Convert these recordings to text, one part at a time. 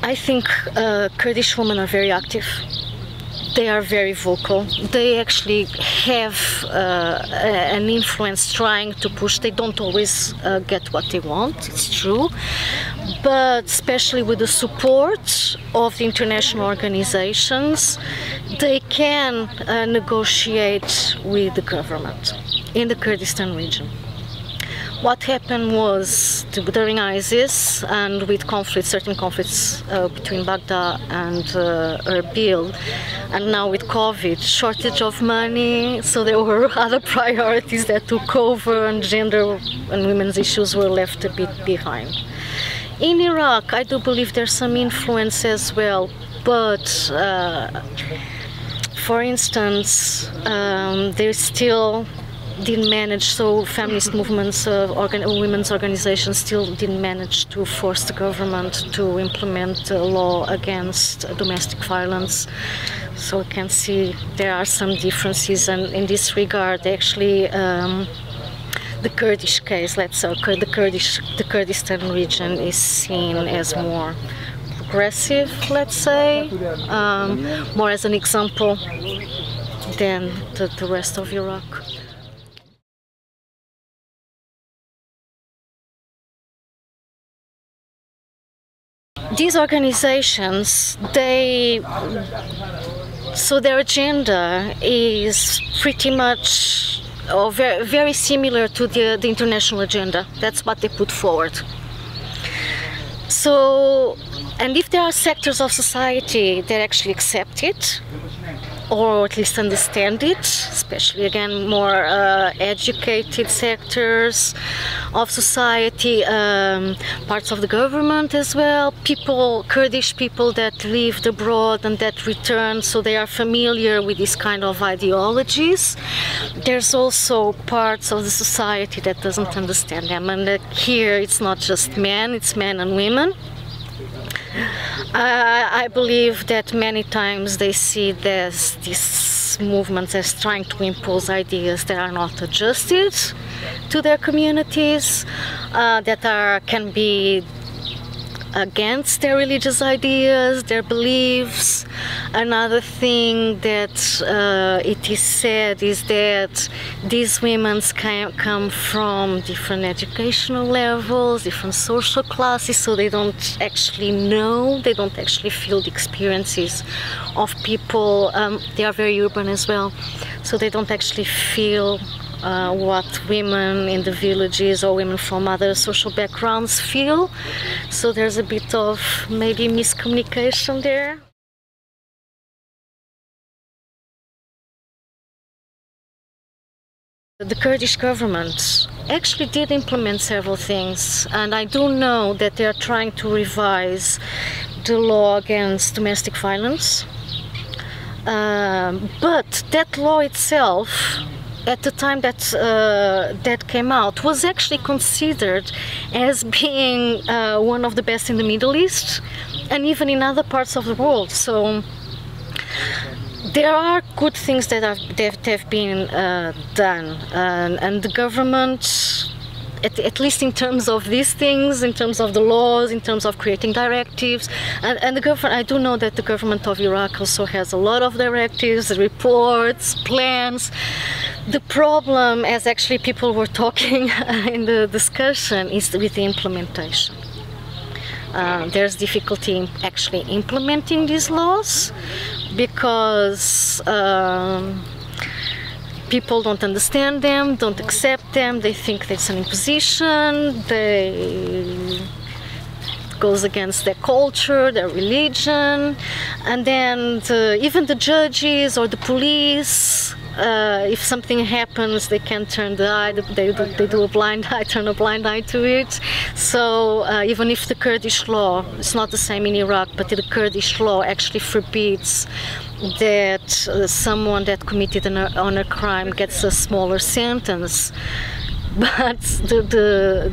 I think Kurdish women are very active. They are very vocal. They actually have an influence trying to push. They don't always get what they want, it's true. But especially with the support of the international organizations, they can negotiate with the government in the Kurdistan region. What happened was during ISIS and with conflicts, certain conflicts between Baghdad and Erbil, and now with COVID, shortage of money, so there were other priorities that took over and gender and women's issues were left a bit behind. In Iraq, I do believe there's some influence as well, but for instance, there's still didn't manage, so feminist movements, women's organizations still didn't manage to force the government to implement a law against domestic violence. So we can see there are some differences, and in this regard, actually, the Kurdish case, let's say, the Kurdistan region is seen as more progressive, let's say, more as an example than the rest of Iraq. These organizations, so their agenda is pretty much very, very similar to the international agenda. That's what they put forward. So, and if there are sectors of society that actually accept it, or at least understand it, especially again more educated sectors of society, parts of the government as well, people, Kurdish people that lived abroad and that returned, so they are familiar with this kind of ideologies. There's also parts of the society that doesn't understand them, and here it's not just men, it's men and women. I believe that many times they see these movements as trying to impose ideas that are not adjusted to their communities, that can be against their religious ideas, their beliefs. Another thing that it is said is that these women come from different educational levels, different social classes, so they don't actually know, they don't actually feel the experiences of people. They are very urban as well, so they don't actually feel what women in the villages or women from other social backgrounds feel. So there's a bit of maybe miscommunication there. The Kurdish government actually did implement several things, and I do know that they are trying to revise the law against domestic violence. But that law itself, at the time that that came out, was actually considered as being one of the best in the Middle East and even in other parts of the world. So there are good things that have been done, and the government, at least in terms of these things, in terms of the laws, in terms of creating directives, and the government, I do know that the government of Iraq also has a lot of directives, reports, plans. The problem, as actually people were talking in the discussion, is with the implementation. There's difficulty in actually implementing these laws because people don't understand them, don't accept them, they think it's an imposition, it goes against their culture, their religion, and then even the judges or the police, if something happens, they can turn the eye, they do a blind eye, turn a blind eye to it. So even if the Kurdish law, it's not the same in Iraq, but the Kurdish law actually forbids that someone that committed an honor crime gets a smaller sentence, but the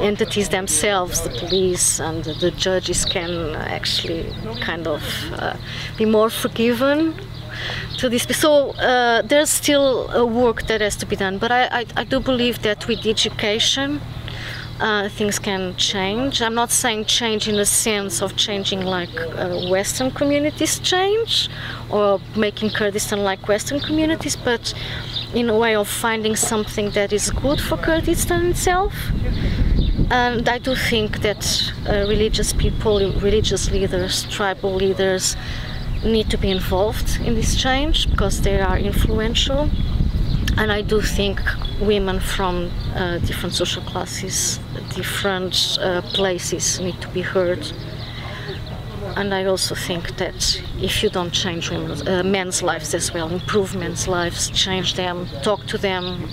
entities themselves, the police and the judges, can actually kind of be more forgiven to this. So there's still work that has to be done, but I do believe that with education, things can change. I'm not saying change in the sense of changing like Western communities change, or making Kurdistan like Western communities, but in a way of finding something that is good for Kurdistan itself. And I do think that religious people, religious leaders, tribal leaders need to be involved in this change because they are influential. And I do think women from different social classes, different places need to be heard. And I also think that if you don't change men's lives as well, improve men's lives, change them, talk to them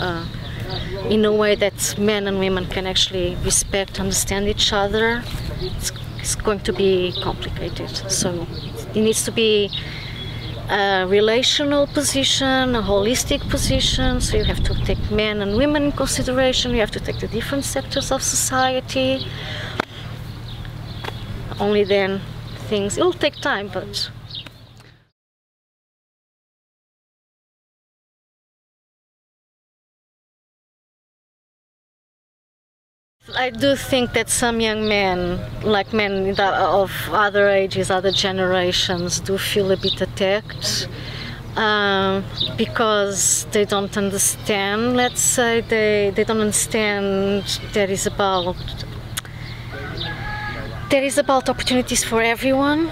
in a way that men and women can actually respect, understand each other, it's going to be complicated. So it needs to be a relational position, a holistic position, so you have to take men and women in consideration, you have to take the different sectors of society. Only then things, it will take time, but I do think that some young men, like men of other ages, other generations, do feel a bit attacked because they don't understand, let's say, they don't understand that is about opportunities for everyone.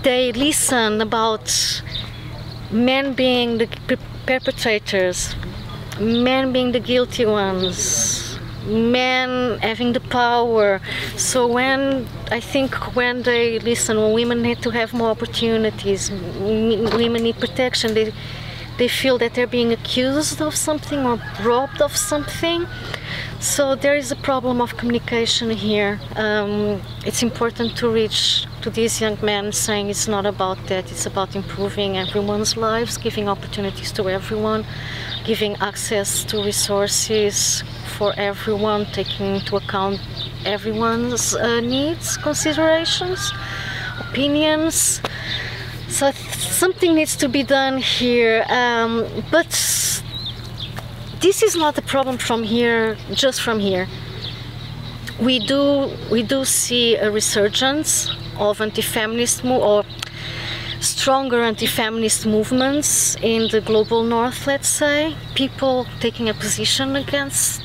They listen about men being the perpetrators, men being the guilty ones, men having the power. So I think when they listen, when women need to have more opportunities, women need protection, they feel that they're being accused of something or robbed of something. So there is a problem of communication here. It's important to reach to these young men saying it's not about that, it's about improving everyone's lives, giving opportunities to everyone, giving access to resources for everyone, taking into account everyone's needs, considerations, opinions. So something needs to be done here, but this is not a problem from here, just from here. We do see a resurgence of anti-feminist or stronger anti-feminist movements in the global north, let's say. People taking a position against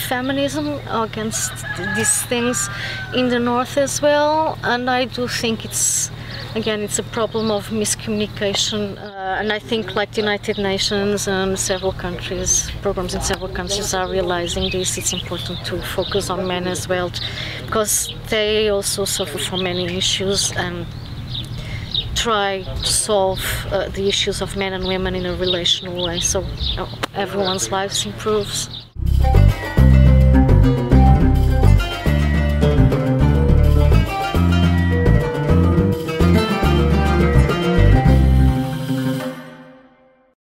feminism, against these things in the north as well. And I do think it's a problem of miscommunication. And I think like the United Nations and several countries, programs in several countries are realizing this. It's important to focus on men as well, because they also suffer from many issues, and try to solve the issues of men and women in a relational way, so everyone's lives improves.